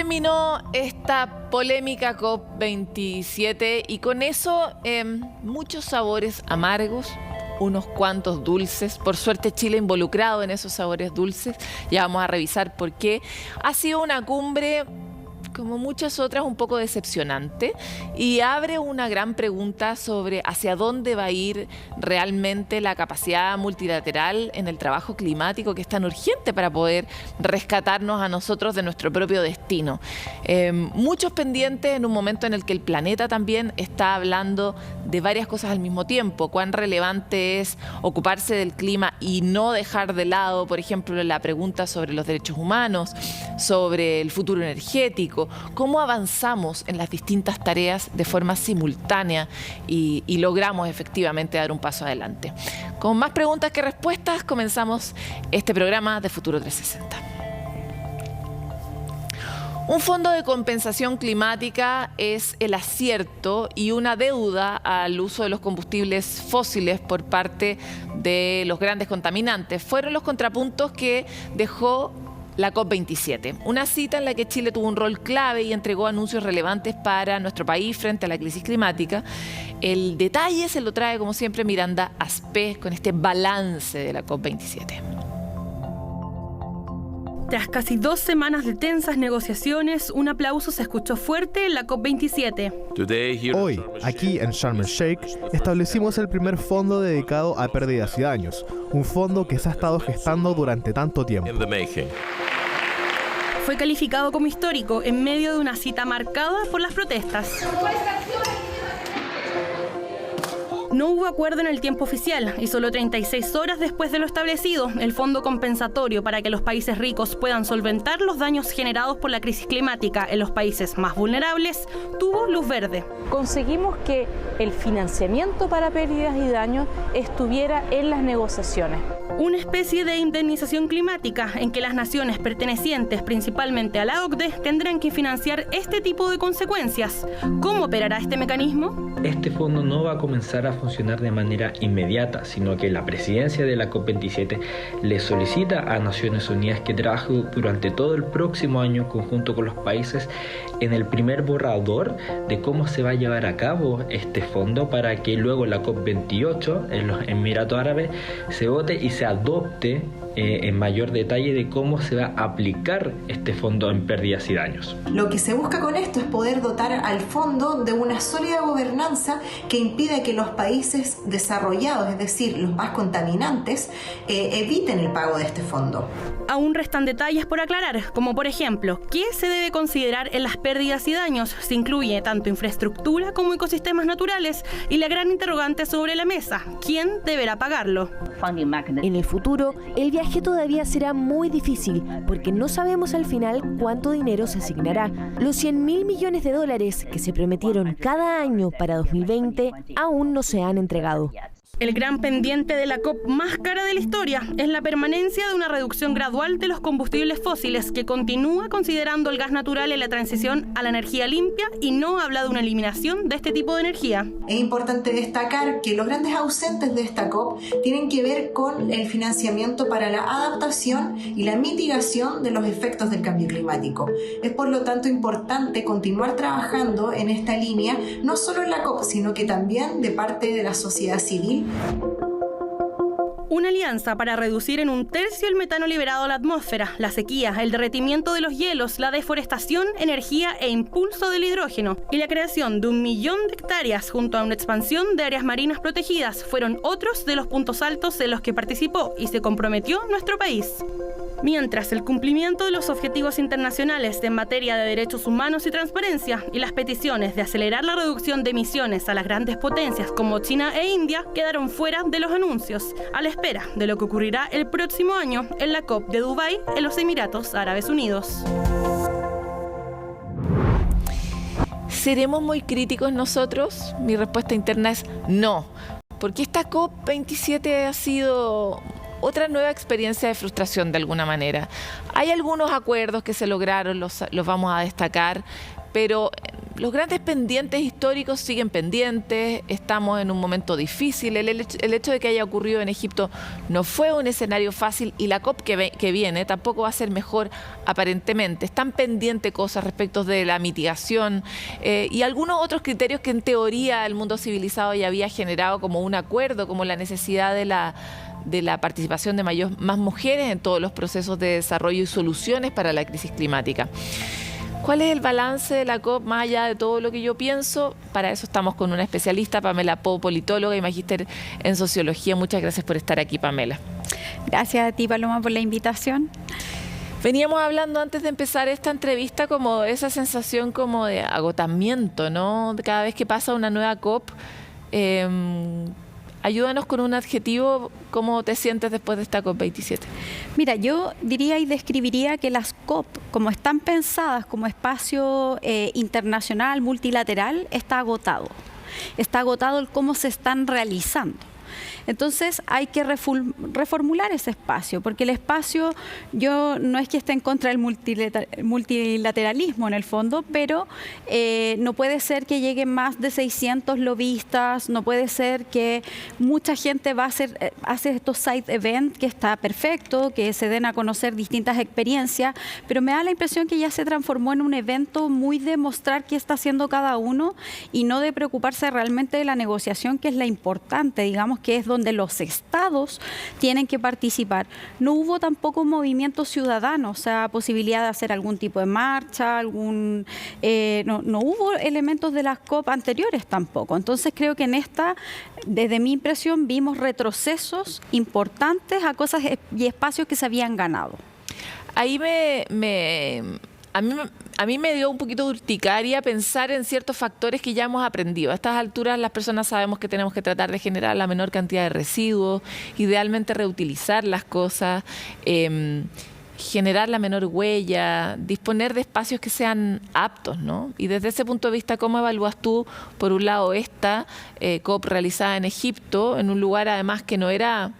terminó esta polémica COP27 y con eso muchos sabores amargos, unos cuantos dulces. Por suerte Chile involucrado en esos sabores dulces. Ya vamos a revisar por qué. Ha sido una cumbre, como muchas otras, un poco decepcionante y abre una gran pregunta sobre hacia dónde va a ir realmente la capacidad multilateral en el trabajo climático, que es tan urgente para poder rescatarnos a nosotros de nuestro propio destino. Muchos pendientes en un momento en el que el planeta también está hablando de varias cosas al mismo tiempo. Cuán relevante es ocuparse del clima y no dejar de lado, por ejemplo, la pregunta sobre los derechos humanos, sobre el futuro energético. Cómo avanzamos en las distintas tareas de forma simultánea y logramos efectivamente dar un paso adelante. Con más preguntas que respuestas, comenzamos este programa de Futuro 360. Un fondo de compensación climática es el acierto y una deuda al uso de los combustibles fósiles por parte de los grandes contaminantes. Fueron los contrapuntos que dejó la COP27, una cita en la que Chile tuvo un rol clave y entregó anuncios relevantes para nuestro país frente a la crisis climática. El detalle se lo trae, como siempre, Miranda Aspé con este balance de la COP27. Tras casi 2 semanas de tensas negociaciones, un aplauso se escuchó fuerte en la COP27. Hoy, aquí en Sharm el Sheikh, establecimos el primer fondo dedicado a pérdidas y daños, un fondo que se ha estado gestando durante tanto tiempo. Fue calificado como histórico en medio de una cita marcada por las protestas. No hubo acuerdo en el tiempo oficial y solo 36 horas después de lo establecido, el fondo compensatorio para que los países ricos puedan solventar los daños generados por la crisis climática en los países más vulnerables tuvo luz verde. Conseguimos que el financiamiento para pérdidas y daños estuviera en las negociaciones. Una especie de indemnización climática en que las naciones pertenecientes principalmente a la OCDE tendrán que financiar este tipo de consecuencias. ¿Cómo operará este mecanismo? Este fondo no va a comenzar a funcionar de manera inmediata, sino que la presidencia de la COP27 le solicita a Naciones Unidas que trabaje durante todo el próximo año conjunto con los países en el primer borrador de cómo se va a llevar a cabo este fondo para que luego la COP28 en los Emiratos Árabes se vote y se adopte en mayor detalle de cómo se va a aplicar este fondo en pérdidas y daños. Lo que se busca con esto es poder dotar al fondo de una sólida gobernanza que impida que los países desarrollados, es decir, los más contaminantes, eviten el pago de este fondo. Aún restan detalles por aclarar, como por ejemplo, ¿qué se debe considerar en las pérdidas y daños? Se incluye tanto infraestructura como ecosistemas naturales y la gran interrogante sobre la mesa, ¿quién deberá pagarlo? En el futuro, el viaje todavía será muy difícil porque no sabemos al final cuánto dinero se asignará. Los $100.000 millones que se prometieron cada año para 2020 aún no se han entregado. El gran pendiente de la COP más cara de la historia es la permanencia de una reducción gradual de los combustibles fósiles que continúa considerando el gas natural en la transición a la energía limpia y no habla de una eliminación de este tipo de energía. Es importante destacar que los grandes ausentes de esta COP tienen que ver con el financiamiento para la adaptación y la mitigación de los efectos del cambio climático. Es por lo tanto importante continuar trabajando en esta línea, no solo en la COP, sino que también de parte de la sociedad civil. Una alianza para reducir en 1/3 el metano liberado a la atmósfera, la sequía, el derretimiento de los hielos, la deforestación, energía e impulso del hidrógeno y la creación de 1 millón de hectáreas junto a una expansión de áreas marinas protegidas fueron otros de los puntos altos en los que participó y se comprometió nuestro país. Mientras el cumplimiento de los objetivos internacionales en materia de derechos humanos y transparencia y las peticiones de acelerar la reducción de emisiones a las grandes potencias como China e India quedaron fuera de los anuncios, a la espera de lo que ocurrirá el próximo año en la COP de Dubái en los Emiratos Árabes Unidos. ¿Seremos muy críticos nosotros? Mi respuesta interna es no, porque esta COP27 ha sido otra nueva experiencia de frustración de alguna manera. Hay algunos acuerdos que se lograron, los vamos a destacar, pero los grandes pendientes históricos siguen pendientes, estamos en un momento difícil, el hecho de que haya ocurrido en Egipto no fue un escenario fácil y la COP que viene tampoco va a ser mejor aparentemente. Están pendientes cosas respecto de la mitigación y algunos otros criterios que en teoría el mundo civilizado ya había generado como un acuerdo, como la necesidad de la participación de más mujeres en todos los procesos de desarrollo y soluciones para la crisis climática. ¿Cuál es el balance de la COP más allá de todo lo que yo pienso? Para eso estamos con una especialista, Pamela Po, politóloga y magíster en sociología. Muchas gracias por estar aquí, Pamela. Gracias a ti, Paloma, por la invitación. Veníamos hablando antes de empezar esta entrevista como esa sensación como de agotamiento, ¿no? Cada vez que pasa una nueva COP. Ayúdanos con un adjetivo, ¿cómo te sientes después de esta COP27? Mira, yo diría y describiría que las COP, como están pensadas como espacio internacional, multilateral, está agotado. Está agotado el cómo se están realizando. Entonces hay que reformular ese espacio, porque el espacio, yo no es que esté en contra del multilateralismo en el fondo, pero no puede ser que lleguen más de 600 lobistas, no puede ser que mucha gente va a hace estos side events, que está perfecto, que se den a conocer distintas experiencias, pero me da la impresión que ya se transformó en un evento muy de mostrar qué está haciendo cada uno y no de preocuparse realmente de la negociación, que es la importante, digamos, que es donde los estados tienen que participar. No hubo tampoco movimiento ciudadano, o sea, posibilidad de hacer algún tipo de marcha, no hubo elementos de las COP anteriores tampoco. Entonces creo que en esta, desde mi impresión, vimos retrocesos importantes a cosas y espacios que se habían ganado. Ahí a mí me dio un poquito de urticaria pensar en ciertos factores que ya hemos aprendido. A estas alturas las personas sabemos que tenemos que tratar de generar la menor cantidad de residuos, idealmente reutilizar las cosas, generar la menor huella, disponer de espacios que sean aptos, ¿no? Y desde ese punto de vista, ¿cómo evalúas tú, por un lado, esta COP realizada en Egipto, en un lugar además que no era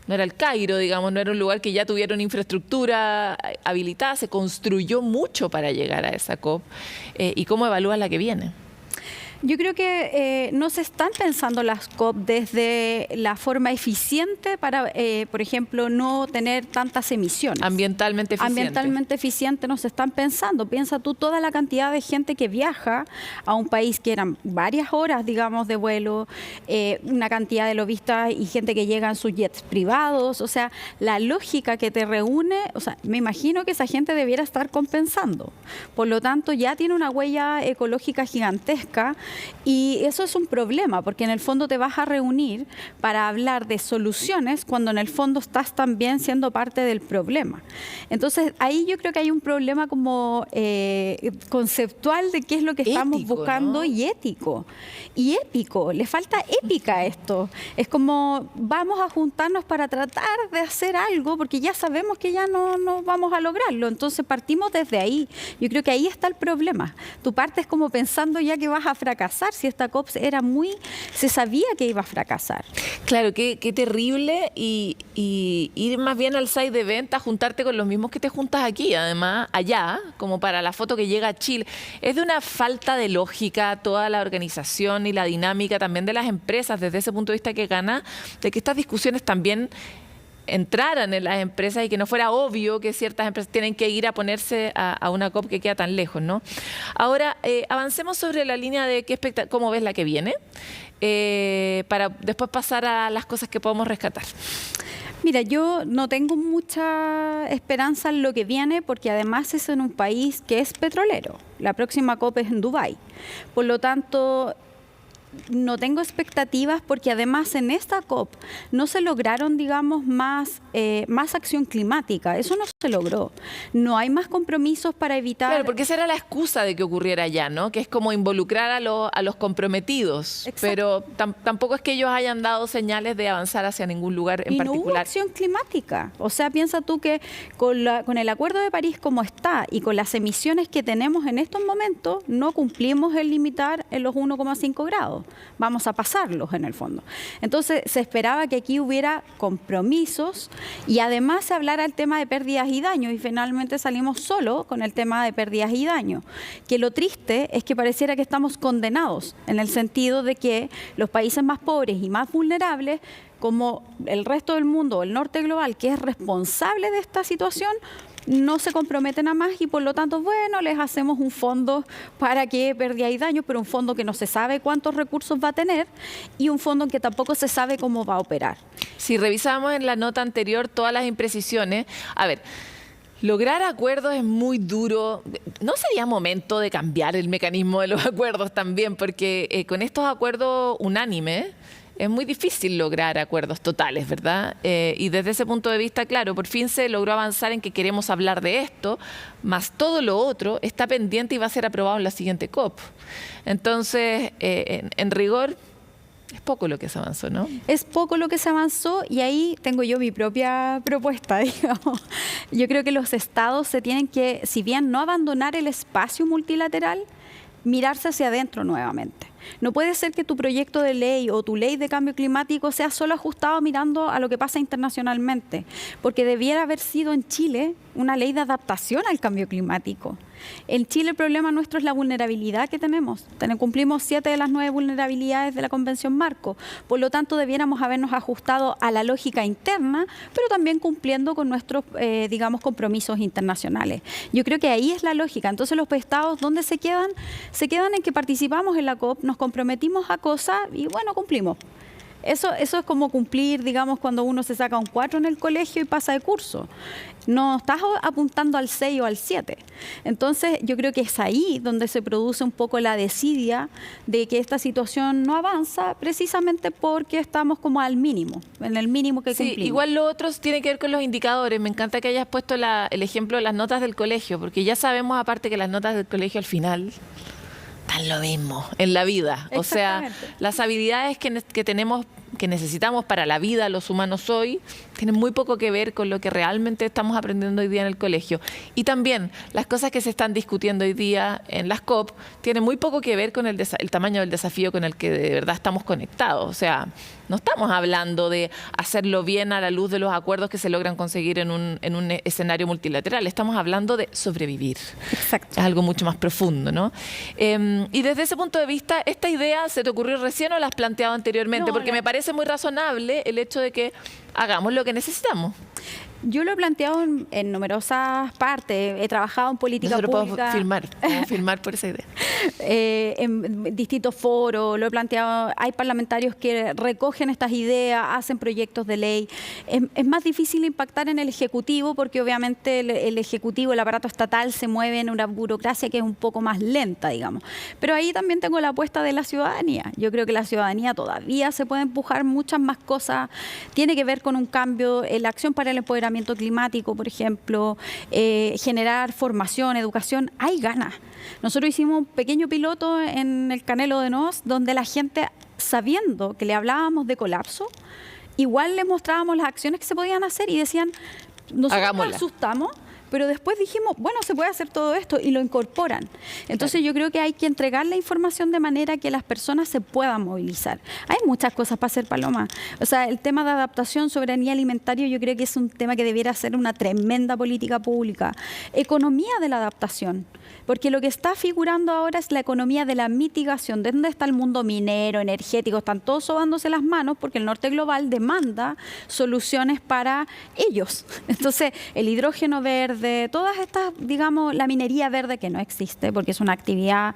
el Cairo, digamos, no era un lugar que ya tuviera una infraestructura habilitada, se construyó mucho para llegar a esa COP. ¿Y cómo evalúas la que viene? Yo creo que no se están pensando las COP desde la forma eficiente para, por ejemplo, no tener tantas emisiones. Ambientalmente eficiente. Ambientalmente eficiente no se están pensando. Piensa tú toda la cantidad de gente que viaja a un país que eran varias horas, digamos, de vuelo, una cantidad de lobistas y gente que llega en sus jets privados. O sea, la lógica que te reúne, o sea, me imagino que esa gente debiera estar compensando. Por lo tanto, ya tiene una huella ecológica gigantesca. Y eso es un problema, porque en el fondo te vas a reunir para hablar de soluciones cuando en el fondo estás también siendo parte del problema. Entonces, ahí yo creo que hay un problema como conceptual de qué es lo que estamos buscando, ¿no? Y ético. Y épico, le falta épica a esto. Es como vamos a juntarnos para tratar de hacer algo, porque ya sabemos que ya no vamos a lograrlo. Entonces, partimos desde ahí. Yo creo que ahí está el problema. Tu partes como pensando ya que vas a fracasar, si esta COP se sabía que iba a fracasar. Claro, qué terrible y ir más bien al side event a juntarte con los mismos que te juntas aquí, además allá, como para la foto que llega a Chile. Es de una falta de lógica toda la organización y la dinámica también de las empresas, desde ese punto de vista que gana, de que estas discusiones también entraran en las empresas y que no fuera obvio que ciertas empresas tienen que ir a ponerse a una COP que queda tan lejos, ¿no? Ahora, avancemos sobre la línea de cómo ves la que viene, para después pasar a las cosas que podemos rescatar. Mira, yo no tengo mucha esperanza en lo que viene, porque además es en un país que es petrolero. La próxima COP es en Dubái. Por lo tanto, no tengo expectativas, porque además en esta COP no se lograron, digamos, más acción climática. Eso no se logró. No hay más compromisos para evitar... Claro, porque esa era la excusa de que ocurriera allá, ¿no? Que es como involucrar a los comprometidos. Exacto. Pero tampoco es que ellos hayan dado señales de avanzar hacia ningún lugar en particular. No hubo acción climática. O sea, piensa tú que con el Acuerdo de París como está y con las emisiones que tenemos en estos momentos, no cumplimos el limitar en los 1,5 grados. aprobado, vamos a pasarlos en el fondo. Entonces se esperaba que aquí hubiera compromisos y además se hablara el tema de pérdidas y daños, y finalmente salimos solo con el tema de pérdidas y daños, que lo triste es que pareciera que estamos condenados en el sentido de que los países más pobres y más vulnerables, como el resto del mundo, el norte global, que es responsable de esta situación, no se comprometen a más y por lo tanto, bueno, les hacemos un fondo para que pérdida y daño, pero un fondo que no se sabe cuántos recursos va a tener y un fondo que tampoco se sabe cómo va a operar. Si revisamos en la nota anterior todas las imprecisiones, a ver, lograr acuerdos es muy duro. ¿No sería momento de cambiar el mecanismo de los acuerdos también? Porque con estos acuerdos unánimes es muy difícil lograr acuerdos totales, ¿verdad? Y desde ese punto de vista, claro, por fin se logró avanzar en que queremos hablar de esto, más todo lo otro está pendiente y va a ser aprobado en la siguiente COP. Entonces, en rigor, es poco lo que se avanzó, ¿no? Es poco lo que se avanzó y ahí tengo yo mi propia propuesta, digamos. Yo creo que los estados se tienen que, si bien no abandonar el espacio multilateral, mirarse hacia adentro nuevamente. No puede ser que tu proyecto de ley o tu ley de cambio climático sea solo ajustado mirando a lo que pasa internacionalmente, porque debiera haber sido en Chile una ley de adaptación al cambio climático. En Chile el problema nuestro es la vulnerabilidad que tenemos. Cumplimos 7 de las 9 vulnerabilidades de la Convención Marco. Por lo tanto, debiéramos habernos ajustado a la lógica interna, pero también cumpliendo con nuestros, digamos, compromisos internacionales. Yo creo que ahí es la lógica. Entonces, los estados, ¿dónde se quedan? Se quedan en que participamos en la COP, nos comprometimos a cosas y, bueno, cumplimos. Eso es como cumplir, digamos, cuando uno se saca un 4 en el colegio y pasa de curso. No estás apuntando al 6 o al 7. Entonces, yo creo que es ahí donde se produce un poco la desidia de que esta situación no avanza, precisamente porque estamos como al mínimo, en el mínimo que cumplimos. Sí, igual lo otro tiene que ver con los indicadores. Me encanta que hayas puesto el ejemplo de las notas del colegio, porque ya sabemos, aparte, que las notas del colegio al final dan lo mismo en la vida. O sea, las habilidades que tenemos, que necesitamos para la vida los humanos hoy, tienen muy poco que ver con lo que realmente estamos aprendiendo hoy día en el colegio. Y también las cosas que se están discutiendo hoy día en las COP tienen muy poco que ver con el tamaño del desafío con el que de verdad estamos conectados. O sea, no estamos hablando de hacerlo bien a la luz de los acuerdos que se logran conseguir en un escenario multilateral. Estamos hablando de sobrevivir. Exacto. Es algo mucho más profundo, ¿no? Y desde ese punto de vista, ¿esta idea se te ocurrió recién o la has planteado anteriormente? Porque me parece muy razonable el hecho de que hagamos lo que necesitamos. Yo lo he planteado en numerosas partes. He trabajado en política pública. Podemos firmar por esa idea. En distintos foros, lo he planteado. Hay parlamentarios que recogen estas ideas, hacen proyectos de ley. Es más difícil impactar en el Ejecutivo porque obviamente el Ejecutivo, el aparato estatal, se mueve en una burocracia que es un poco más lenta, digamos. Pero ahí también tengo la apuesta de la ciudadanía. Yo creo que la ciudadanía todavía se puede empujar muchas más cosas. Tiene que ver con un cambio en la acción para el empoderamiento climático, por ejemplo, generar formación, educación. Hay ganas. Nosotros hicimos un pequeño piloto en el Canelo de Nos, donde la gente, sabiendo que le hablábamos de colapso, igual le mostrábamos las acciones que se podían hacer y decían, nosotros nos asustamos, pero después dijimos, bueno, se puede hacer todo esto y lo incorporan. Entonces yo creo que hay que entregar la información de manera que las personas se puedan movilizar. Hay muchas cosas para hacer, Paloma. O sea, el tema de adaptación, soberanía alimentaria, yo creo que es un tema que debiera ser una tremenda política pública. Economía de la adaptación. Porque lo que está figurando ahora es la economía de la mitigación. ¿De dónde está el mundo minero, energético? Están todos sobándose las manos porque el norte global demanda soluciones para ellos. Entonces, el hidrógeno verde, todas estas, digamos, la minería verde que no existe porque es una actividad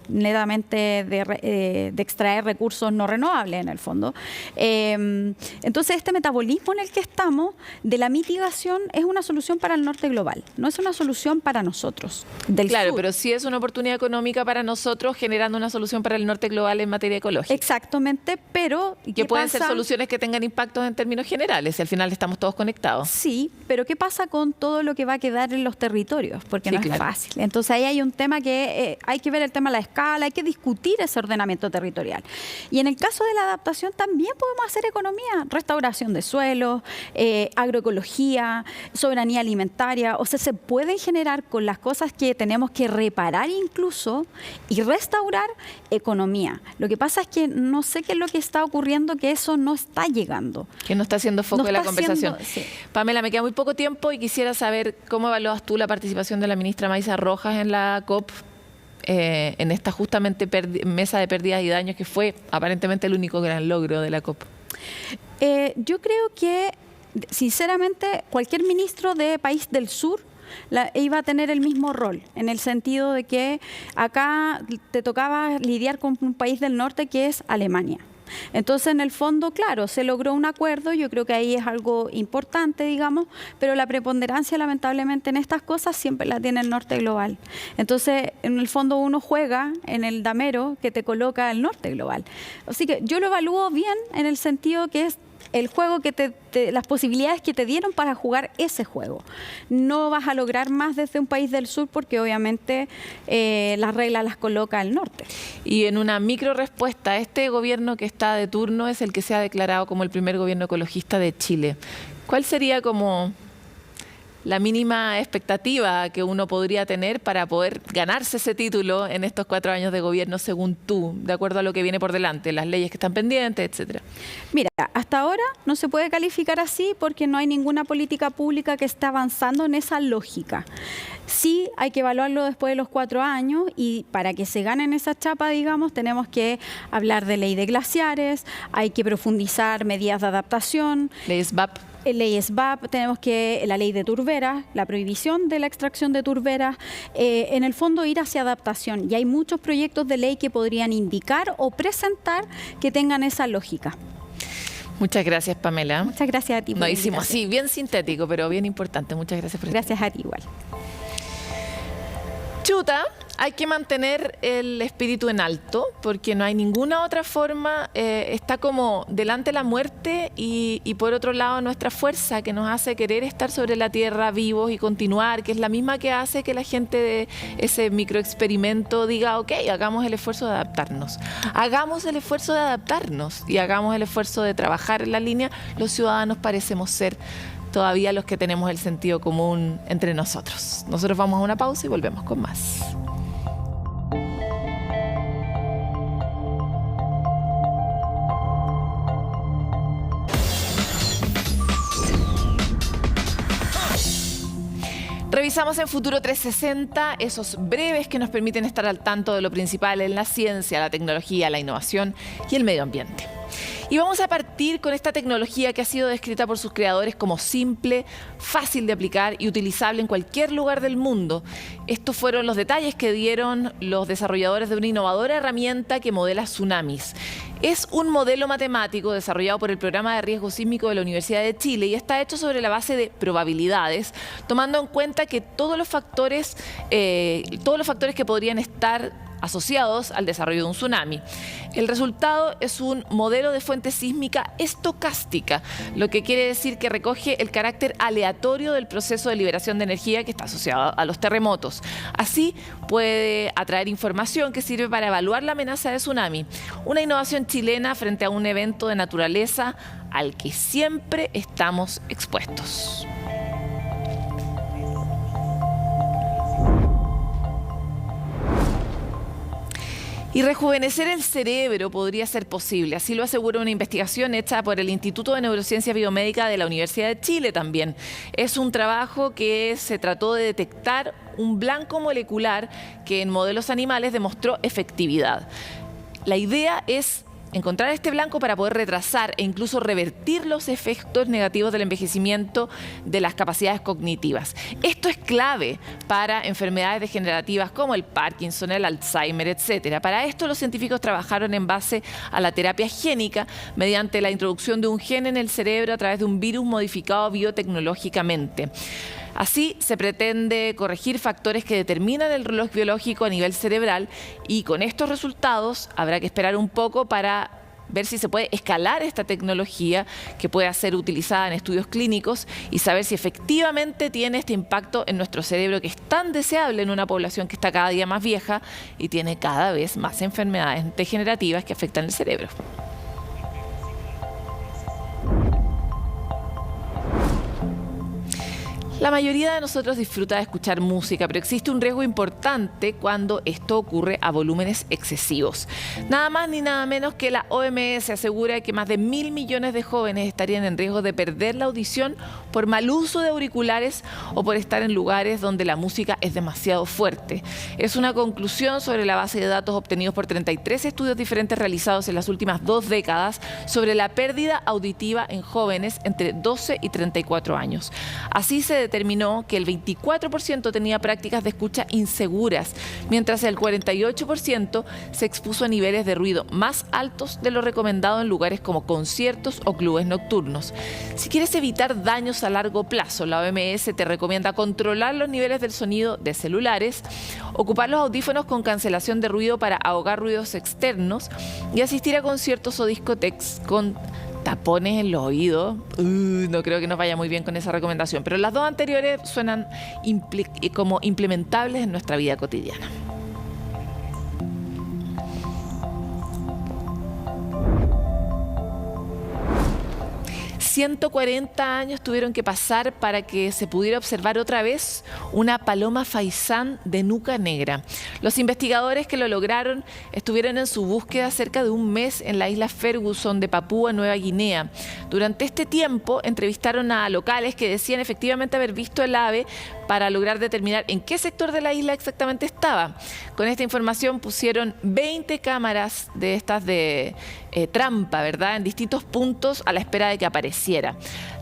netamente de extraer recursos no renovables en el fondo. Entonces, este metabolismo en el que estamos de la mitigación es una solución para el norte global, no es una solución para nosotros. Claro, sur. Pero sí es una oportunidad económica para nosotros generando una solución para el norte global en materia ecológica. Exactamente, pero que pueden ser soluciones que tengan impactos en términos generales, y al final estamos todos conectados. Sí, pero ¿qué pasa con todo todo lo que va a quedar en los territorios, porque Sí, no claro. es fácil. Entonces ahí hay un tema que hay que ver el tema de la escala, hay que discutir ese ordenamiento territorial. Y en el caso de la adaptación también podemos hacer economía, restauración de suelos, agroecología, soberanía alimentaria. O sea, se pueden generar con las cosas que tenemos que reparar incluso y restaurar economía. Lo que pasa es que no sé qué es lo que está ocurriendo, que eso no está llegando. Que no está siendo foco No de la está conversación. siendo- sí. Pamela, me queda muy poco tiempo y quisiera saber cómo evalúas tú la participación de la ministra Maisa Rojas en la COP, en esta justamente mesa de pérdidas y daños, que fue aparentemente el único gran logro de la COP. Yo creo que, sinceramente, cualquier ministro de país del sur iba a tener el mismo rol, en el sentido de que acá te tocaba lidiar con un país del norte que es Alemania. Entonces, en el fondo, claro, se logró un acuerdo, yo creo que ahí es algo importante, digamos, pero la preponderancia, lamentablemente, en estas cosas siempre la tiene el norte global. Entonces, en el fondo, uno juega en el damero que te coloca el norte global. Así que yo lo evalúo bien en el sentido que es el juego que las posibilidades que te dieron para jugar ese juego. No vas a lograr más desde un país del sur porque obviamente las reglas las coloca el norte. Y en una micro respuesta, este gobierno que está de turno es el que se ha declarado como el primer gobierno ecologista de Chile. ¿Cuál sería como la mínima expectativa que uno podría tener para poder ganarse ese título en estos 4 años de gobierno, según tú, de acuerdo a lo que viene por delante, las leyes que están pendientes, etcétera? Mira, hasta ahora no se puede calificar así porque no hay ninguna política pública que esté avanzando en esa lógica. Sí, hay que evaluarlo después de los 4 años y para que se ganen esa chapa, digamos, tenemos que hablar de ley de glaciares, hay que profundizar medidas de adaptación. Leyes VAP. Leyes VAP, tenemos que la ley de turberas, la prohibición de la extracción de turberas, en el fondo ir hacia adaptación. Y hay muchos proyectos de ley que podrían indicar o presentar que tengan esa lógica. Muchas gracias, Pamela. Muchas gracias a ti. por Nos la hicimos invitación. así, bien sintético, pero bien importante. Muchas gracias por Gracias a ti igual. Chuta, hay que mantener el espíritu en alto porque no hay ninguna otra forma. Está como delante la muerte y por otro lado nuestra fuerza que nos hace querer estar sobre la tierra vivos y continuar, que es la misma que hace que la gente de ese microexperimento diga, ok, hagamos el esfuerzo de adaptarnos. Hagamos el esfuerzo de adaptarnos y hagamos el esfuerzo de trabajar en la línea. Los ciudadanos parecemos ser todavía los que tenemos el sentido común entre nosotros. Nosotros vamos a una pausa y volvemos con más. Revisamos en Futuro 360 esos breves que nos permiten estar al tanto de lo principal en la ciencia, la tecnología, la innovación y el medio ambiente. Y vamos a partir con esta tecnología que ha sido descrita por sus creadores como simple, fácil de aplicar y utilizable en cualquier lugar del mundo. Estos fueron los detalles que dieron los desarrolladores de una innovadora herramienta que modela tsunamis. Es un modelo matemático desarrollado por el Programa de Riesgo Sísmico de la Universidad de Chile y está hecho sobre la base de probabilidades, tomando en cuenta que todos los factores que podrían estar asociados al desarrollo de un tsunami. El resultado es un modelo de fuente sísmica estocástica, lo que quiere decir que recoge el carácter aleatorio del proceso de liberación de energía que está asociado a los terremotos. Así puede atraer información que sirve para evaluar la amenaza de tsunami. Una innovación chilena frente a un evento de naturaleza al que siempre estamos expuestos. Y rejuvenecer el cerebro podría ser posible, así lo asegura una investigación hecha por el Instituto de Neurociencia Biomédica de la Universidad de Chile también. Es un trabajo que se trató de detectar un blanco molecular que en modelos animales demostró efectividad. La idea es encontrar este blanco para poder retrasar e incluso revertir los efectos negativos del envejecimiento de las capacidades cognitivas. Esto es clave para enfermedades degenerativas como el Parkinson, el Alzheimer, etc. Para esto los científicos trabajaron en base a la terapia génica mediante la introducción de un gen en el cerebro a través de un virus modificado biotecnológicamente. Así se pretende corregir factores que determinan el reloj biológico a nivel cerebral y con estos resultados habrá que esperar un poco para ver si se puede escalar esta tecnología que pueda ser utilizada en estudios clínicos y saber si efectivamente tiene este impacto en nuestro cerebro, que es tan deseable en una población que está cada día más vieja y tiene cada vez más enfermedades degenerativas que afectan el cerebro. La mayoría de nosotros disfruta de escuchar música, pero existe un riesgo importante cuando esto ocurre a volúmenes excesivos. Nada más ni nada menos que la OMS asegura que más de 1.000 millones de jóvenes estarían en riesgo de perder la audición por mal uso de auriculares o por estar en lugares donde la música es demasiado fuerte. Es una conclusión sobre la base de datos obtenidos por 33 estudios diferentes realizados en las últimas 2 décadas sobre la pérdida auditiva en jóvenes entre 12 y 34 años. Así se determinó que el 24% tenía prácticas de escucha inseguras, mientras el 48% se expuso a niveles de ruido más altos de lo recomendado en lugares como conciertos o clubes nocturnos. Si quieres evitar daños a largo plazo, la OMS te recomienda controlar los niveles del sonido de celulares, ocupar los audífonos con cancelación de ruido para ahogar ruidos externos y asistir a conciertos o discotecas con tapones en los oídos. No creo que nos vaya muy bien con esa recomendación, pero las dos anteriores suenan como implementables en nuestra vida cotidiana. 140 años tuvieron que pasar para que se pudiera observar otra vez una paloma faisán de nuca negra. Los investigadores que lo lograron estuvieron en su búsqueda cerca de un mes en la isla Ferguson de Papúa Nueva Guinea. Durante este tiempo entrevistaron a locales que decían efectivamente haber visto el ave para lograr determinar en qué sector de la isla exactamente estaba. Con esta información pusieron 20 cámaras de estas de trampa, ¿verdad?, en distintos puntos a la espera de que apareciera.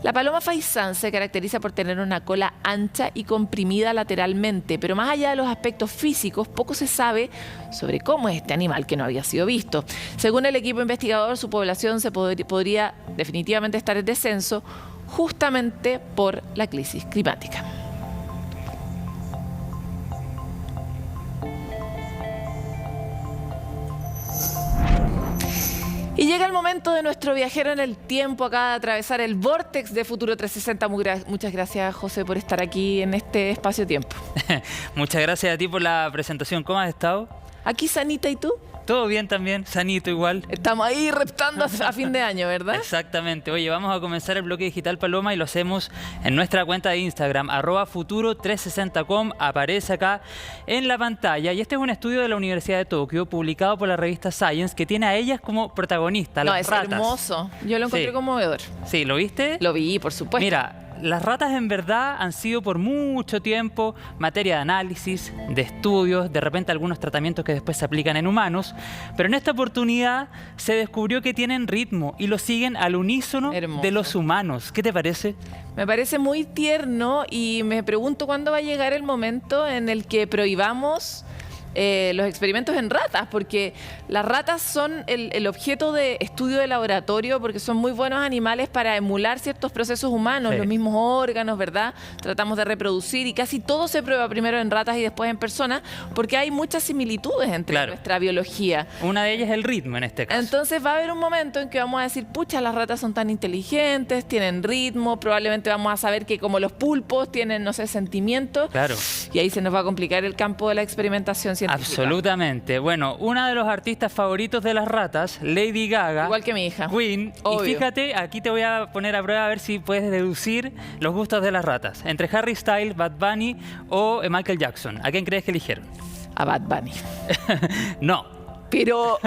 La paloma faisán se caracteriza por tener una cola ancha y comprimida lateralmente, pero más allá de los aspectos físicos, poco se sabe sobre cómo es este animal que no había sido visto. Según el equipo investigador, su población podría definitivamente estar en descenso justamente por la crisis climática. Y llega el momento de nuestro viajero en el tiempo. Acaba de atravesar el vórtex de Futuro 360. Muchas gracias, José, por estar aquí en este espacio-tiempo. Muchas gracias a ti por la presentación. ¿Cómo has estado? Aquí sanita, ¿y tú? Todo bien también, sanito igual. Estamos ahí reptando a fin de año, ¿verdad? Exactamente. Oye, vamos a comenzar el bloque digital, Paloma, y lo hacemos en nuestra cuenta de Instagram, @futuro360com. Aparece acá en la pantalla. Y este es un estudio de la Universidad de Tokio, publicado por la revista Science, que tiene a ellas como protagonistas, las ratas. No, es hermoso. Yo lo encontré conmovedor. Sí, ¿lo viste? Lo vi, por supuesto. Mira, las ratas en verdad han sido por mucho tiempo materia de análisis, de estudios, de repente algunos tratamientos que después se aplican en humanos, pero en esta oportunidad se descubrió que tienen ritmo y lo siguen al unísono de los humanos. ¿Qué te parece? Me parece muy tierno y me pregunto cuándo va a llegar el momento en el que prohibamos los experimentos en ratas, porque las ratas son el objeto de estudio de laboratorio, porque son muy buenos animales para emular ciertos procesos humanos, los mismos órganos, ¿verdad? Tratamos de reproducir y casi todo se prueba primero en ratas y después en personas, porque hay muchas similitudes entre nuestra biología. Una de ellas es el ritmo en este caso. Entonces va a haber un momento en que vamos a decir, pucha, las ratas son tan inteligentes, tienen ritmo, probablemente vamos a saber que como los pulpos tienen, no sé, sentimientos. Claro. Y ahí se nos va a complicar el campo de la experimentación científica. Absolutamente. Bueno, una de los artistas favoritos de las ratas, Lady Gaga. Igual que mi hija. Queen. Obvio. Y fíjate, aquí te voy a poner a prueba a ver si puedes deducir los gustos de las ratas. Entre Harry Styles, Bad Bunny o Michael Jackson. ¿A quién crees que eligieron? A Bad Bunny. No. Pero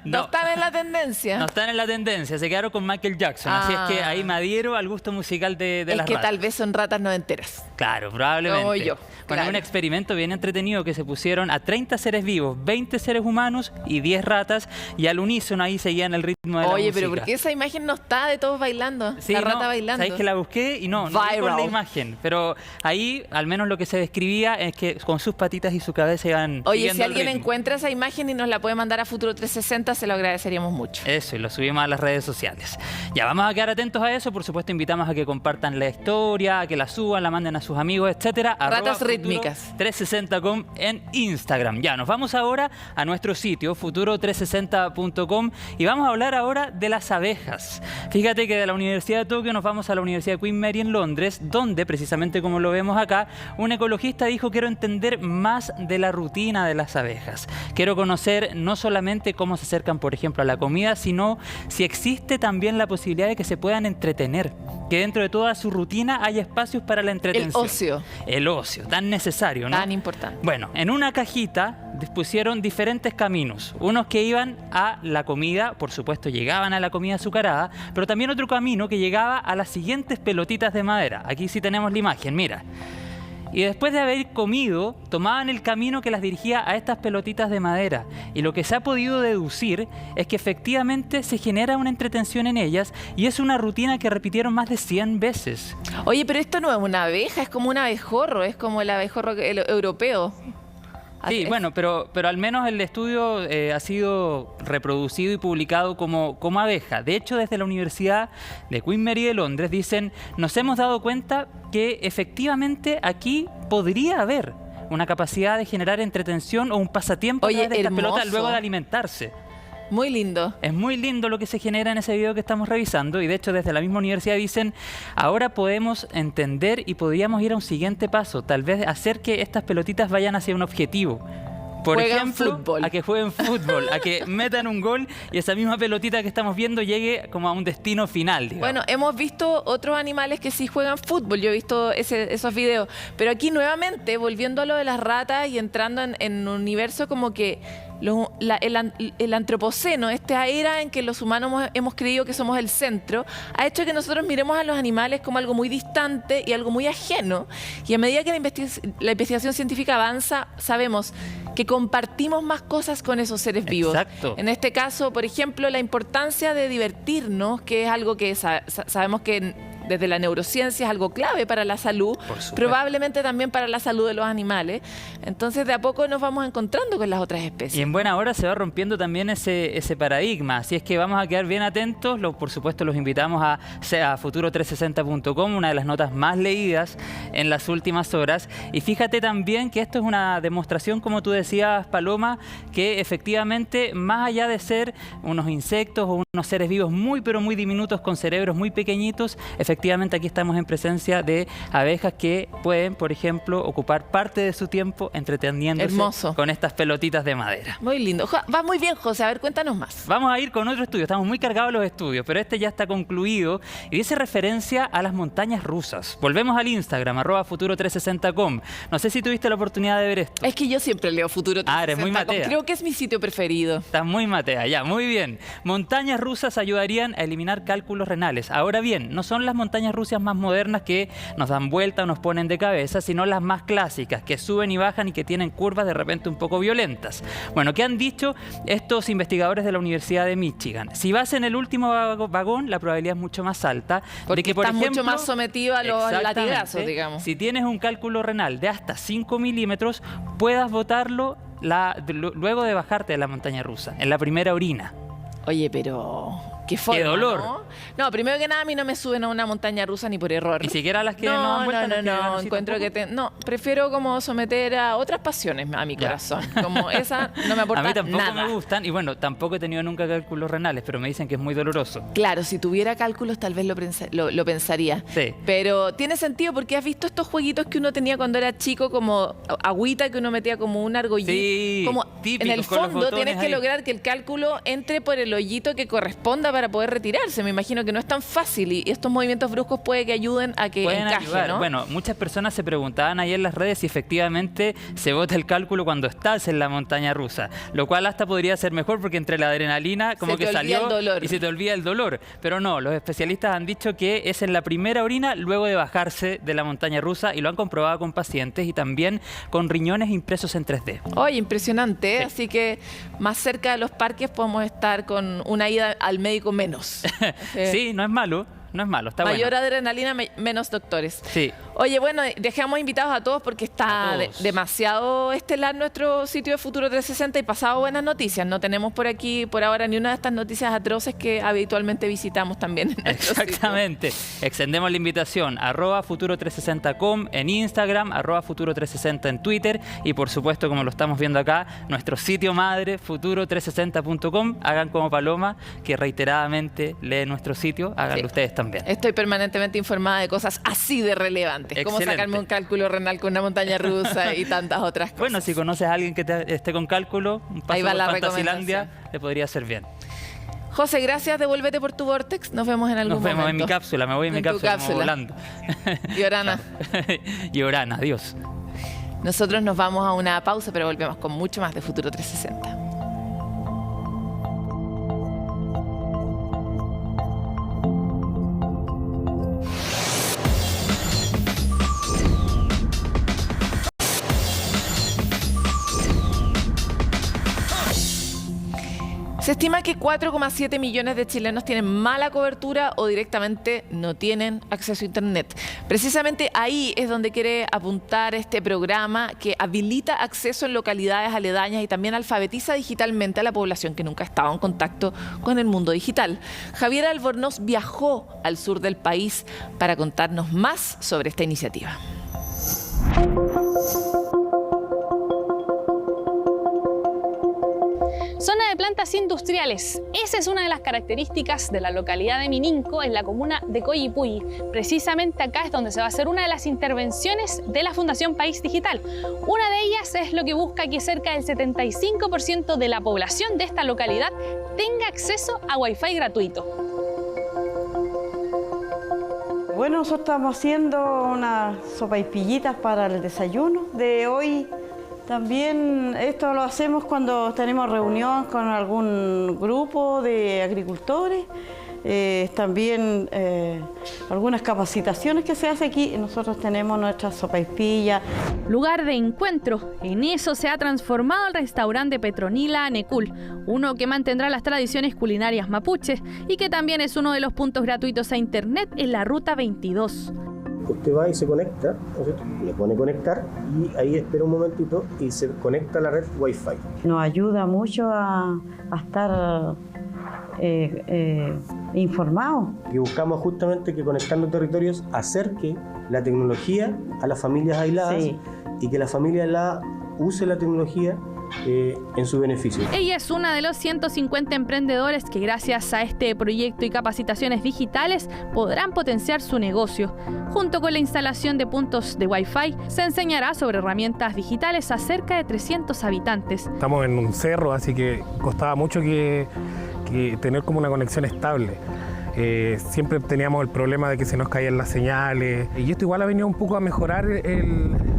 no están en la tendencia. No están en la tendencia, se quedaron con Michael Jackson. Así es que ahí me adhiero al gusto musical de las ratas. Es que tal vez son ratas noventeras. Claro, probablemente. Como yo. Con un experimento bien entretenido que se pusieron a 30 seres vivos, 20 seres humanos y 10 ratas, y al unísono ahí seguían el ritmo de la música. Oye, pero ¿por qué esa imagen no está de todos bailando? Sí, la rata bailando. Sabéis que la busqué y no vi con la imagen. Pero ahí, al menos lo que se describía es que con sus patitas y su cabeza iban. Oye, si alguien encuentra esa imagen y nos la puede puede mandar a Futuro 360, se lo agradeceríamos mucho. Eso, y lo subimos a las redes sociales. Ya, vamos a quedar atentos a eso. Por supuesto, invitamos a que compartan la historia, a que la suban, la manden a sus amigos, etcétera. Ratas rítmicas. 360.com en Instagram. Ya, nos vamos ahora a nuestro sitio, futuro360.com, y vamos a hablar ahora de las abejas. Fíjate que de la Universidad de Tokio nos vamos a la Universidad de Queen Mary en Londres, donde, precisamente como lo vemos acá, un ecologista dijo: quiero entender más de la rutina de las abejas. Quiero conocer no solamente cómo se acercan, por ejemplo, a la comida, sino si existe también la posibilidad de que se puedan entretener, que dentro de toda su rutina haya espacios para la entretención. El ocio. El ocio, tan necesario, ¿no? Tan importante. Bueno, en una cajita dispusieron diferentes caminos. Unos que iban a la comida, por supuesto llegaban a la comida azucarada, pero también otro camino que llegaba a las siguientes pelotitas de madera. Aquí sí tenemos la imagen, mira. Y después de haber comido, tomaban el camino que las dirigía a estas pelotitas de madera. Y lo que se ha podido deducir es que efectivamente se genera una entretención en ellas, y es una rutina que repitieron más de 100 veces. Oye, pero esto no es una abeja, es como un abejorro, es como el abejorro europeo. Sí, bueno, pero al menos el estudio ha sido reproducido y publicado como abeja. De hecho, desde la Universidad de Queen Mary de Londres dicen: nos hemos dado cuenta que efectivamente aquí podría haber una capacidad de generar entretención o un pasatiempo de esta pelota luego de alimentarse. Muy lindo. Es muy lindo lo que se genera en ese video que estamos revisando, y de hecho desde la misma universidad dicen: ahora podemos entender y podríamos ir a un siguiente paso, tal vez hacer que estas pelotitas vayan hacia un objetivo. Por ejemplo, fútbol. A que jueguen fútbol, a que metan un gol y esa misma pelotita que estamos viendo llegue como a un destino final, digamos. Bueno, hemos visto otros animales que sí juegan fútbol, yo he visto esos videos, pero aquí nuevamente, volviendo a lo de las ratas y entrando en un universo como que el antropoceno, esta era en que los humanos hemos creído que somos el centro, ha hecho que nosotros miremos a los animales como algo muy distante y algo muy ajeno. Y a medida que la investigación científica avanza, sabemos que compartimos más cosas con esos seres vivos. Exacto. En este caso, por ejemplo, la importancia de divertirnos, que es algo que sabemos que desde la neurociencia es algo clave para la salud, probablemente también para la salud de los animales. Entonces, de a poco nos vamos encontrando con las otras especies. Y en buena hora se va rompiendo también ese paradigma. Así es que vamos a quedar bien atentos. Por supuesto, los invitamos a futuro360.com, una de las notas más leídas en las últimas horas. Y fíjate también que esto es una demostración, como tú decías, Paloma, que efectivamente, más allá de ser unos insectos o unos seres vivos muy, pero muy diminutos con cerebros muy pequeñitos, efectivamente aquí estamos en presencia de abejas que pueden, por ejemplo, ocupar parte de su tiempo entreteniéndose con estas pelotitas de madera. Muy lindo. Va muy bien, José. A ver, cuéntanos más. Vamos a ir con otro estudio. Estamos muy cargados los estudios, pero este ya está concluido y dice referencia a las montañas rusas. Volvemos al Instagram, @futuro360.com. No sé si tuviste la oportunidad de ver esto. Es que yo siempre leo Futuro 360. Eres muy matea. Creo que es mi sitio preferido. Estás muy matea, ya, muy bien. Montañas rusas ayudarían a eliminar cálculos renales. Ahora bien, no son las montañas rusas más modernas que nos dan vuelta o nos ponen de cabeza, sino las más clásicas, que suben y bajan y que tienen curvas de repente un poco violentas. Bueno, ¿qué han dicho estos investigadores de la Universidad de Michigan? Si vas en el último vagón, la probabilidad es mucho más alta de que, por ejemplo, mucho más sometido a los latigazos, digamos. Si tienes un cálculo renal de hasta 5 milímetros, puedas botarlo luego de bajarte de la montaña rusa, en la primera orina. Oye, pero qué forma, qué dolor. No, primero que nada, a mí no me suben a una montaña rusa ni por error. Ni siquiera las que no dan vuelta. No, encuentro que prefiero como someter a otras pasiones a mi corazón. Como esa no me aporta nada. A mí tampoco me gustan y bueno, tampoco he tenido nunca cálculos renales, pero me dicen que es muy doloroso. Claro, si tuviera cálculos tal vez lo pensaría. Sí. Pero tiene sentido porque has visto estos jueguitos que uno tenía cuando era chico, como agüita que uno metía como un argollito. Sí, como típico, en el fondo tienes que lograr que el cálculo entre por el hoyito que corresponda para poder retirarse. Me imagino que no es tan fácil y estos movimientos bruscos puede que ayuden a que encaje, ¿no? Bueno, muchas personas se preguntaban ayer en las redes si efectivamente se bota el cálculo cuando estás en la montaña rusa, lo cual hasta podría ser mejor porque entre la adrenalina como que salió y se te olvida el dolor. Pero no, los especialistas han dicho que es en la primera orina luego de bajarse de la montaña rusa y lo han comprobado con pacientes y también con riñones impresos en 3D. Oye, impresionante, ¿eh? Sí. Así que más cerca de los parques podemos estar con una ida al médico menos. Sí, no es malo. No es malo, está Mayor bueno. adrenalina, menos doctores. Sí. Oye, bueno, dejamos invitados a todos porque está demasiado estelar nuestro sitio de Futuro 360 y pasado buenas noticias. No tenemos por aquí, por ahora, ni una de estas noticias atroces que habitualmente visitamos también en nuestro Exactamente. sitio. Extendemos la invitación. @futuro360.com en Instagram, @futuro360 en Twitter y, por supuesto, como lo estamos viendo acá, nuestro sitio madre, futuro360.com. Hagan como Paloma, que reiteradamente lee nuestro sitio. Háganlo ustedes también. Estoy permanentemente informada de cosas así de relevantes. Como sacarme un cálculo renal con una montaña rusa y tantas otras cosas. Bueno, si conoces a alguien que esté con cálculo, un paso ahí va por la Fantasilandia le podría ser bien. José, gracias. Devuélvete por tu Vortex. Nos vemos en algún momento. Nos vemos en mi cápsula. Me voy en mi cápsula. Volando. Y Orana. Y Orana, adiós. Nosotros nos vamos a una pausa, pero volvemos con mucho más de Futuro 360. Se estima que 4,7 millones de chilenos tienen mala cobertura o directamente no tienen acceso a Internet. Precisamente ahí es donde quiere apuntar este programa que habilita acceso en localidades aledañas y también alfabetiza digitalmente a la población que nunca ha estado en contacto con el mundo digital. Javier Albornoz viajó al sur del país para contarnos más sobre esta iniciativa. Zona de plantas industriales. Esa es una de las características de la localidad de Mininco, en la comuna de Coyipulli. Precisamente acá es donde se va a hacer una de las intervenciones de la Fundación País Digital. Una de ellas es lo que busca que cerca del 75% de la población de esta localidad tenga acceso a Wi-Fi gratuito. Bueno, nosotros estamos haciendo unas sopaipillitas para el desayuno de hoy. También esto lo hacemos cuando tenemos reunión con algún grupo de agricultores. También algunas capacitaciones que se hace aquí. Nosotros tenemos nuestras sopaipillas. Lugar de encuentro. En eso se ha transformado el restaurante Petronila Anecul, uno que mantendrá las tradiciones culinarias mapuches y que también es uno de los puntos gratuitos a internet en la ruta 22. Usted va y se conecta, le pone conectar y ahí espera un momentito y se conecta a la red Wi-Fi. Nos ayuda mucho a estar informados. Y buscamos justamente que Conectando Territorios acerque la tecnología a las familias aisladas y que la familia aislada use la tecnología en su beneficio. Ella es una de los 150 emprendedores que gracias a este proyecto y capacitaciones digitales podrán potenciar su negocio. Junto con la instalación de puntos de Wi-Fi, se enseñará sobre herramientas digitales a cerca de 300 habitantes. Estamos en un cerro, así que costaba mucho que tener como una conexión estable. Siempre teníamos el problema de que se nos caían las señales y esto igual ha venido un poco a mejorar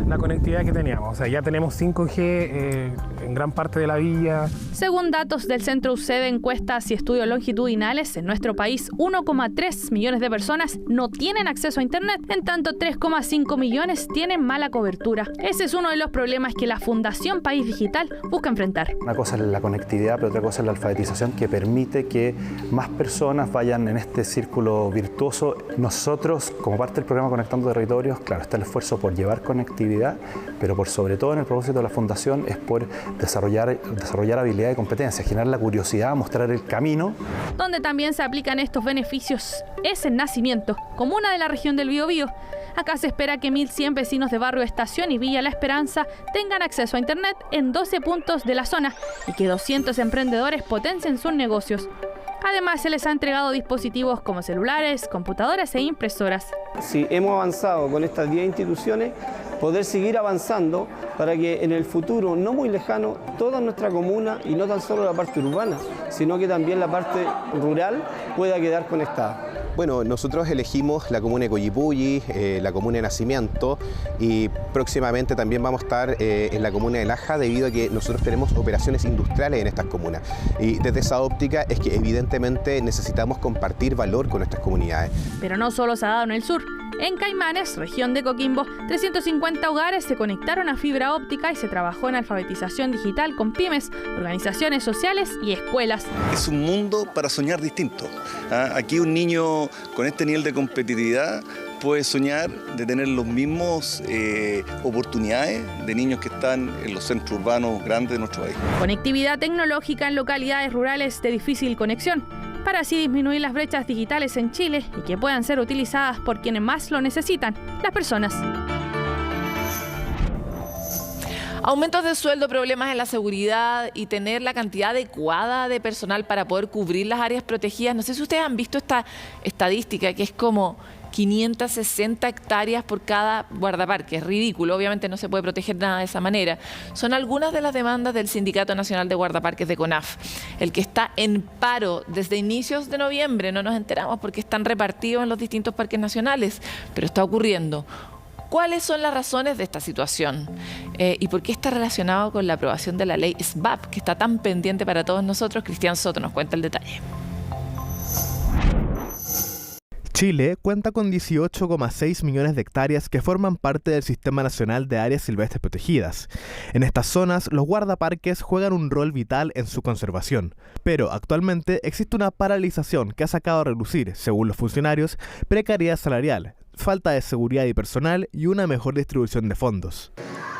la conectividad que teníamos. O sea, ya tenemos 5G en gran parte de la villa. Según datos del Centro UC de Encuestas y Estudios Longitudinales, en nuestro país 1,3 millones de personas no tienen acceso a Internet, en tanto 3,5 millones tienen mala cobertura. Ese es uno de los problemas que la Fundación País Digital busca enfrentar. Una cosa es la conectividad, pero otra cosa es la alfabetización que permite que más personas vayan en este círculo virtuoso. Nosotros, como parte del programa Conectando Territorios, claro, está el esfuerzo por llevar conectividad, pero por sobre todo en el propósito de la Fundación es por desarrollar habilidad y competencias, generar la curiosidad, mostrar el camino. Donde también se aplican estos beneficios es en Nacimiento, comuna de la región del Biobío. Acá se espera que 1.100 vecinos de Barrio Estación y Villa La Esperanza tengan acceso a Internet en 12 puntos de la zona y que 200 emprendedores potencien sus negocios. Además, se les ha entregado dispositivos como celulares, computadoras e impresoras. Si hemos avanzado con estas 10 instituciones, poder seguir avanzando para que en el futuro, no muy lejano, toda nuestra comuna, y no tan solo la parte urbana, sino que también la parte rural, pueda quedar conectada. Bueno, nosotros elegimos la comuna de Coyipulli, la comuna de Nacimiento y próximamente también vamos a estar en la comuna de Laja debido a que nosotros tenemos operaciones industriales en estas comunas. Y desde esa óptica es que evidentemente necesitamos compartir valor con nuestras comunidades. Pero no solo se ha dado en el sur. En Caimanes, región de Coquimbo, 350 hogares se conectaron a fibra óptica y se trabajó en alfabetización digital con pymes, organizaciones sociales y escuelas. Es un mundo para soñar distinto. Aquí un niño con este nivel de competitividad puede soñar de tener los mismos oportunidades de niños que están en los centros urbanos grandes de nuestro país. Conectividad tecnológica en localidades rurales de difícil conexión, para así disminuir las brechas digitales en Chile y que puedan ser utilizadas por quienes más lo necesitan, las personas. Aumentos de sueldo, problemas en la seguridad y tener la cantidad adecuada de personal para poder cubrir las áreas protegidas. No sé si ustedes han visto esta estadística, que es como 560 hectáreas por cada guardaparque. Es ridículo, obviamente no se puede proteger nada de esa manera. Son algunas de las demandas del Sindicato Nacional de Guardaparques de CONAF, el que está en paro desde inicios de noviembre. No nos enteramos porque están repartidos en los distintos parques nacionales, pero está ocurriendo. ¿Cuáles son las razones de esta situación? ¿Y por qué está relacionado con la aprobación de la ley SBAP, que está tan pendiente para todos nosotros? Cristian Soto nos cuenta el detalle. Chile cuenta con 18,6 millones de hectáreas que forman parte del Sistema Nacional de Áreas Silvestres Protegidas. En estas zonas, los guardaparques juegan un rol vital en su conservación, pero actualmente existe una paralización que ha sacado a relucir, según los funcionarios, precariedad salarial, falta de seguridad y personal y una mejor distribución de fondos.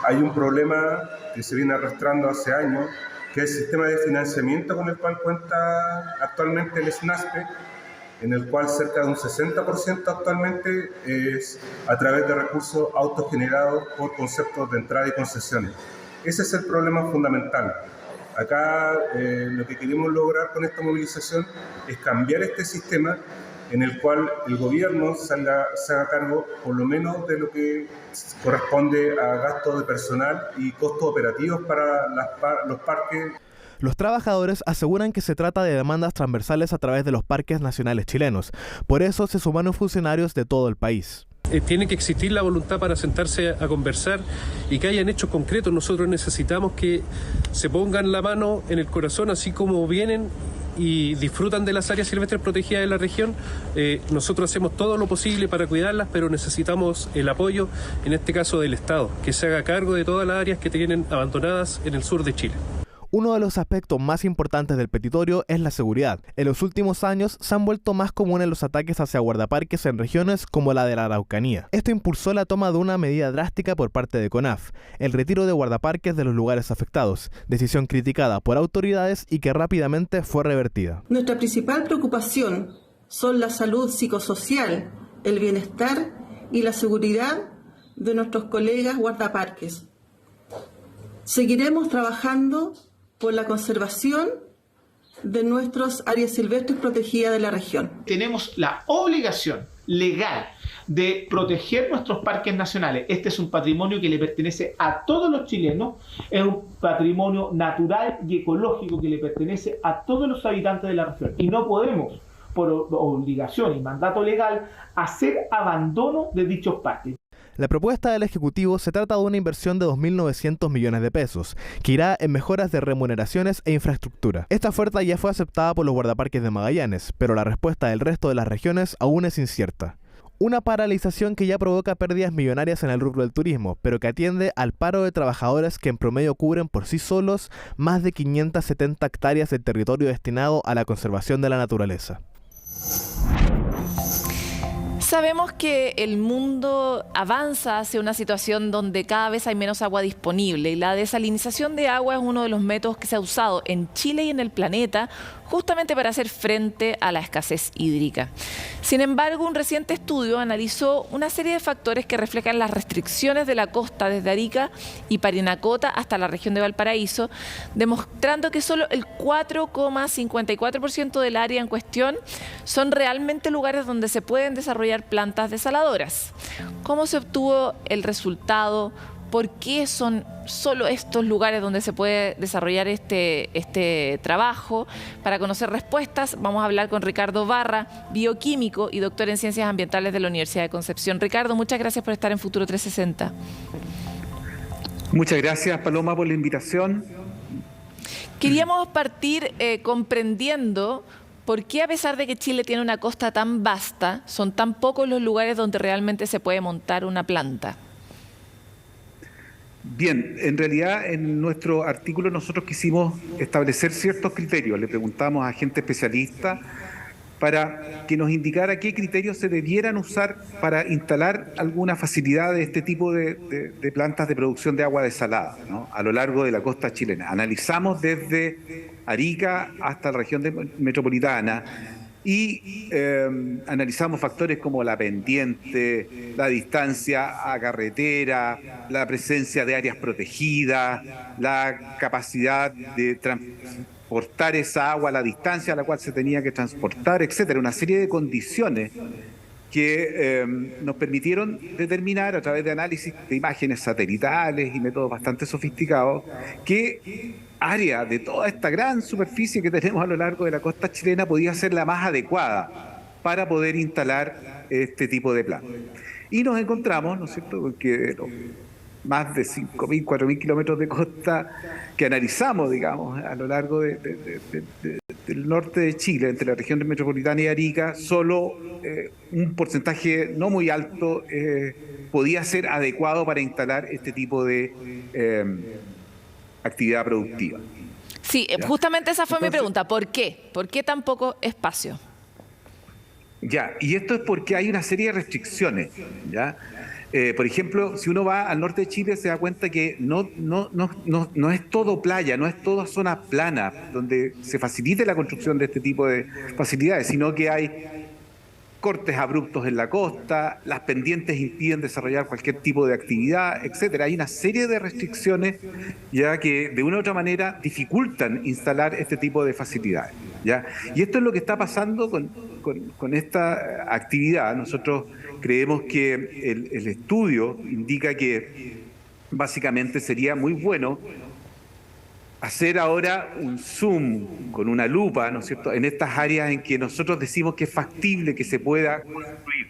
Hay un problema que se viene arrastrando hace años, que es el sistema de financiamiento con el cual cuenta actualmente el SNASPE, en el cual cerca de un 60% actualmente es a través de recursos autogenerados por conceptos de entrada y concesiones. Ese es el problema fundamental. Acá lo que queremos lograr con esta movilización es cambiar este sistema en el cual el gobierno se haga cargo por lo menos de lo que corresponde a gastos de personal y costos operativos para los parques. Los trabajadores aseguran que se trata de demandas transversales a través de los parques nacionales chilenos. Por eso se sumaron funcionarios de todo el país. Tiene que existir la voluntad para sentarse a conversar y que hayan hechos concretos. Nosotros necesitamos que se pongan la mano en el corazón, así como vienen y disfrutan de las áreas silvestres protegidas de la región. Nosotros hacemos todo lo posible para cuidarlas, pero necesitamos el apoyo, en este caso del Estado, que se haga cargo de todas las áreas que tienen abandonadas en el sur de Chile. Uno de los aspectos más importantes del petitorio es la seguridad. En los últimos años se han vuelto más comunes los ataques hacia guardaparques en regiones como la de la Araucanía. Esto impulsó la toma de una medida drástica por parte de CONAF, el retiro de guardaparques de los lugares afectados, decisión criticada por autoridades y que rápidamente fue revertida. Nuestra principal preocupación son la salud psicosocial, el bienestar y la seguridad de nuestros colegas guardaparques. Seguiremos trabajando por la conservación de nuestras áreas silvestres protegidas de la región. Tenemos la obligación legal de proteger nuestros parques nacionales. Este es un patrimonio que le pertenece a todos los chilenos, es un patrimonio natural y ecológico que le pertenece a todos los habitantes de la región. Y no podemos, por obligación y mandato legal, hacer abandono de dichos parques. La propuesta del Ejecutivo se trata de una inversión de 2.900 millones de pesos, que irá en mejoras de remuneraciones e infraestructura. Esta oferta ya fue aceptada por los guardaparques de Magallanes, pero la respuesta del resto de las regiones aún es incierta. Una paralización que ya provoca pérdidas millonarias en el rubro del turismo, pero que atiende al paro de trabajadores que en promedio cubren por sí solos más de 570 hectáreas del territorio destinado a la conservación de la naturaleza. Sabemos que el mundo avanza hacia una situación donde cada vez hay menos agua disponible y la desalinización de agua es uno de los métodos que se ha usado en Chile y en el planeta justamente para hacer frente a la escasez hídrica. Sin embargo, un reciente estudio analizó una serie de factores que reflejan las restricciones de la costa desde Arica y Parinacota hasta la región de Valparaíso, demostrando que solo el 4,54% del área en cuestión son realmente lugares donde se pueden desarrollar plantas desaladoras. ¿Cómo se obtuvo el resultado? ¿Por qué son solo estos lugares donde se puede desarrollar este trabajo? Para conocer respuestas, vamos a hablar con Ricardo Barra, bioquímico y doctor en Ciencias Ambientales de la Universidad de Concepción. Ricardo, muchas gracias por estar en Futuro 360. Muchas gracias, Paloma, por la invitación. Queríamos partir comprendiendo por qué, a pesar de que Chile tiene una costa tan vasta, son tan pocos los lugares donde realmente se puede montar una planta. Bien, en realidad en nuestro artículo nosotros quisimos establecer ciertos criterios. Le preguntamos a gente especialista para que nos indicara qué criterios se debieran usar para instalar alguna facilidad de este tipo de plantas de producción de agua desalada, ¿no?, a lo largo de la costa chilena. Analizamos desde Arica hasta la región metropolitana y analizamos factores como la pendiente, la distancia a carretera, la presencia de áreas protegidas, la capacidad de transportar esa agua, la distancia a la cual se tenía que transportar, etcétera. Una serie de condiciones que nos permitieron determinar a través de análisis de imágenes satelitales y métodos bastante sofisticados qué área de toda esta gran superficie que tenemos a lo largo de la costa chilena podía ser la más adecuada para poder instalar este tipo de plantas. Y nos encontramos, ¿no es cierto?, con que más de 5.000, 4.000 kilómetros de costa que analizamos, digamos, a lo largo del norte de Chile, entre la región metropolitana y Arica, solo un porcentaje no muy alto podía ser adecuado para instalar este tipo de actividad productiva. Sí, justamente esa fue mi pregunta. ¿Por qué? ¿Por qué tan poco espacio? Ya, y esto es porque hay una serie de restricciones, ¿ya? Por ejemplo, si uno va al norte de Chile se da cuenta que no es todo playa, no es toda zona plana donde se facilite la construcción de este tipo de facilidades, sino que hay cortes abruptos en la costa, las pendientes impiden desarrollar cualquier tipo de actividad, etcétera. Hay una serie de restricciones ya que de una u otra manera dificultan instalar este tipo de facilidades, ¿ya? Y esto es lo que está pasando con esta actividad. Nosotros creemos que el estudio indica que básicamente sería muy bueno hacer ahora un zoom con una lupa, ¿no es cierto?, en estas áreas en que nosotros decimos que es factible que se pueda construir.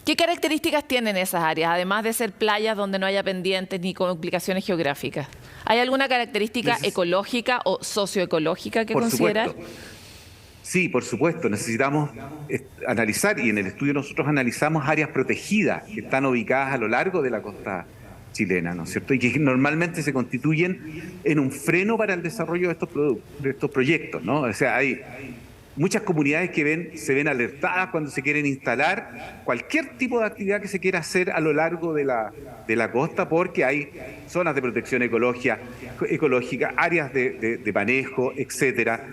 ¿Qué características tienen esas áreas, además de ser playas donde no haya pendientes ni complicaciones geográficas? ¿Hay alguna característica ecológica o socioecológica que considerar? Sí, por supuesto. Necesitamos analizar, y en el estudio nosotros analizamos áreas protegidas que están ubicadas a lo largo de la costa chilena, ¿no es cierto?, y que normalmente se constituyen en un freno para el desarrollo de estos proyectos, ¿no? O sea, hay muchas comunidades que se ven alertadas cuando se quieren instalar cualquier tipo de actividad que se quiera hacer a lo largo de la costa, porque hay zonas de protección ecológica, áreas de manejo, etcétera,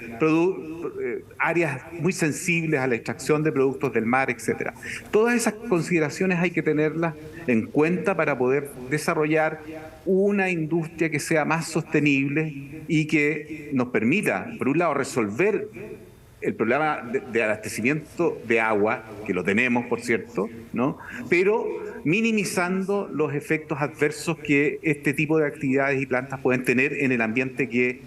áreas muy sensibles a la extracción de productos del mar, etcétera. Todas esas consideraciones hay que tenerlas en cuenta para poder desarrollar una industria que sea más sostenible y que nos permita, por un lado, resolver el problema de abastecimiento de agua, que lo tenemos, por cierto, ¿no?, pero minimizando los efectos adversos que este tipo de actividades y plantas pueden tener en el ambiente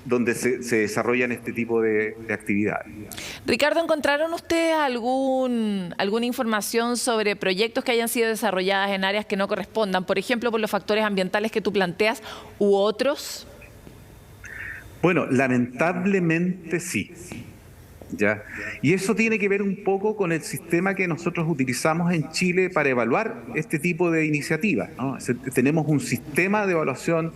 donde se desarrollan este tipo de actividades. Ricardo, ¿encontraron ustedes alguna información sobre proyectos que hayan sido desarrollados en áreas que no correspondan, por ejemplo, por los factores ambientales que tú planteas, u otros? Bueno, lamentablemente sí. ¿Ya? Y eso tiene que ver un poco con el sistema que nosotros utilizamos en Chile para evaluar este tipo de iniciativas, ¿no? Tenemos un sistema de evaluación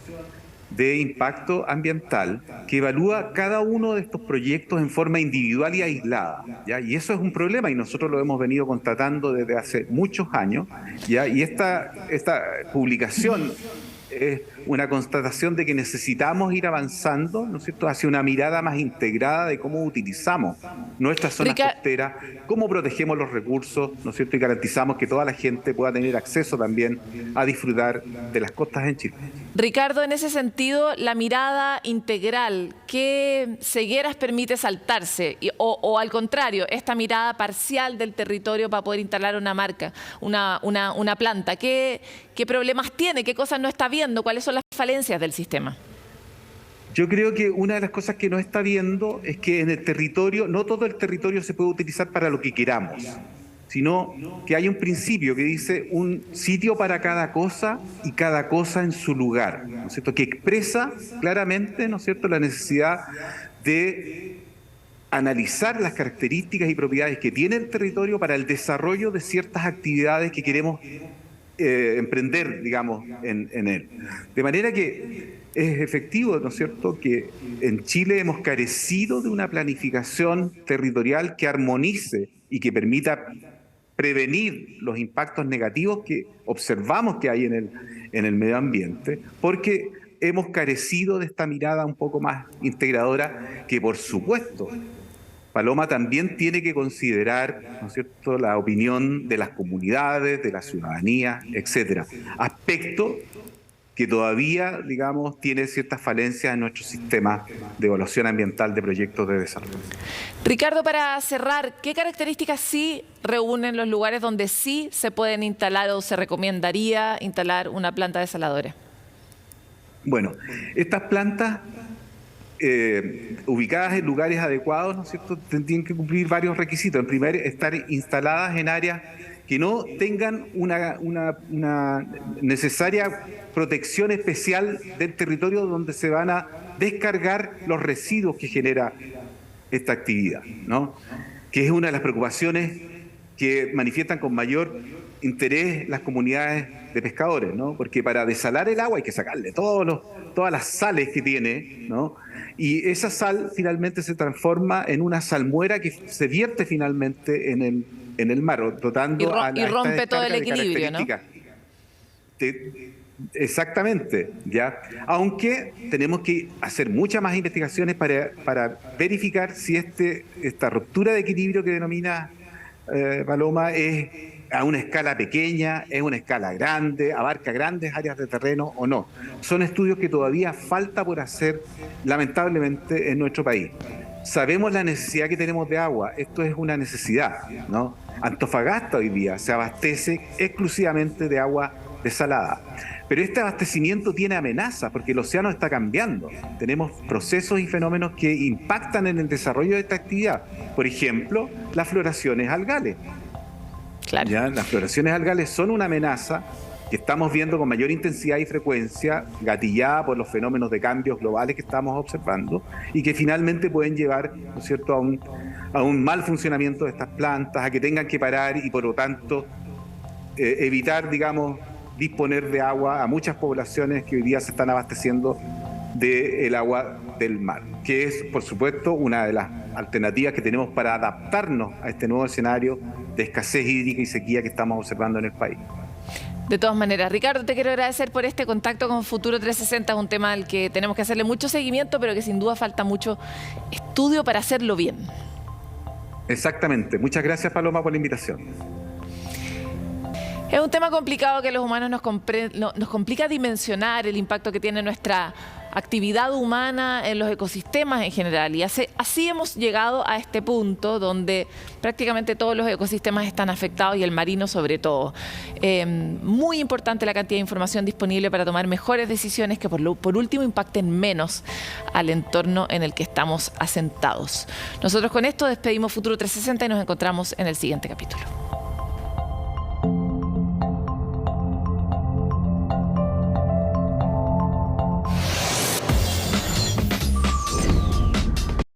de impacto ambiental que evalúa cada uno de estos proyectos en forma individual y aislada, ¿ya? Y eso es un problema y nosotros lo hemos venido constatando desde hace muchos años, ¿ya? Y esta publicación es una constatación de que necesitamos ir avanzando, ¿no es cierto?, hacia una mirada más integrada de cómo utilizamos nuestras zonas costeras, cómo protegemos los recursos, ¿no es cierto?, y garantizamos que toda la gente pueda tener acceso también a disfrutar de las costas en Chile. Ricardo, en ese sentido, la mirada integral, ¿qué cegueras permite saltarse? O al contrario, esta mirada parcial del territorio para poder instalar una marca, una planta, ¿qué problemas tiene? ¿Qué cosas no está viendo? ¿Cuáles son las falencias del sistema? Yo creo que una de las cosas que no está viendo es que en el territorio, no todo el territorio se puede utilizar para lo que queramos, sino que hay un principio que dice un sitio para cada cosa y cada cosa en su lugar, ¿no es cierto?, que expresa claramente, ¿no es cierto?, la necesidad de analizar las características y propiedades que tiene el territorio para el desarrollo de ciertas actividades que queremos emprender, digamos, en él. De manera que es efectivo, ¿no es cierto?, que en Chile hemos carecido de una planificación territorial que armonice y que permita prevenir los impactos negativos que observamos que hay en el medio ambiente, porque hemos carecido de esta mirada un poco más integradora que, por supuesto, Paloma también tiene que considerar, ¿no es cierto?, la opinión de las comunidades, de la ciudadanía, etcétera. Aspecto que todavía, digamos, tiene ciertas falencias en nuestro sistema de evaluación ambiental de proyectos de desarrollo. Ricardo, para cerrar, ¿qué características sí reúnen los lugares donde sí se pueden instalar o se recomendaría instalar una planta desaladora? Bueno, estas plantas ubicadas en lugares adecuados, ¿no es cierto?, tienen que cumplir varios requisitos. En primer, estar instaladas en áreas que no tengan una necesaria protección especial del territorio donde se van a descargar los residuos que genera esta actividad, ¿no?, que es una de las preocupaciones que manifiestan con mayor interés las comunidades de pescadores, ¿no?, porque para desalar el agua hay que sacarle todas las sales que tiene, ¿no?, y esa sal finalmente se transforma en una salmuera que se vierte finalmente en el mar, dotando y rompe todo el equilibrio, ¿no? Exactamente, ¿ya? Aunque tenemos que hacer muchas más investigaciones para verificar si esta ruptura de equilibrio que denomina Paloma es a una escala pequeña, es una escala grande, abarca grandes áreas de terreno o no. Son estudios que todavía falta por hacer, lamentablemente, en nuestro país. Sabemos la necesidad que tenemos de agua, esto es una necesidad, ¿no? Antofagasta hoy día se abastece exclusivamente de agua desalada, pero este abastecimiento tiene amenazas porque el océano está cambiando. Tenemos procesos y fenómenos que impactan en el desarrollo de esta actividad. Por ejemplo, las floraciones algales. Claro. ¿Ya? Las floraciones algales son una amenaza que estamos viendo con mayor intensidad y frecuencia, gatillada por los fenómenos de cambios globales que estamos observando y que finalmente pueden llevar, ¿no es cierto?, a un mal funcionamiento de estas plantas, a que tengan que parar y por lo tanto evitar, digamos, disponer de agua a muchas poblaciones que hoy día se están abasteciendo del agua del mar, que es, por supuesto, una de las alternativas que tenemos para adaptarnos a este nuevo escenario de escasez hídrica y sequía que estamos observando en el país. De todas maneras, Ricardo, te quiero agradecer por este contacto con Futuro 360, es un tema al que tenemos que hacerle mucho seguimiento, pero que sin duda falta mucho estudio para hacerlo bien. Exactamente. Muchas gracias, Paloma, por la invitación. Es un tema complicado que a los humanos nos complica dimensionar el impacto que tiene nuestra actividad humana en los ecosistemas en general. Y así hemos llegado a este punto donde prácticamente todos los ecosistemas están afectados y el marino sobre todo. Muy importante la cantidad de información disponible para tomar mejores decisiones que por último impacten menos al entorno en el que estamos asentados. Nosotros con esto despedimos Futuro 360 y nos encontramos en el siguiente capítulo.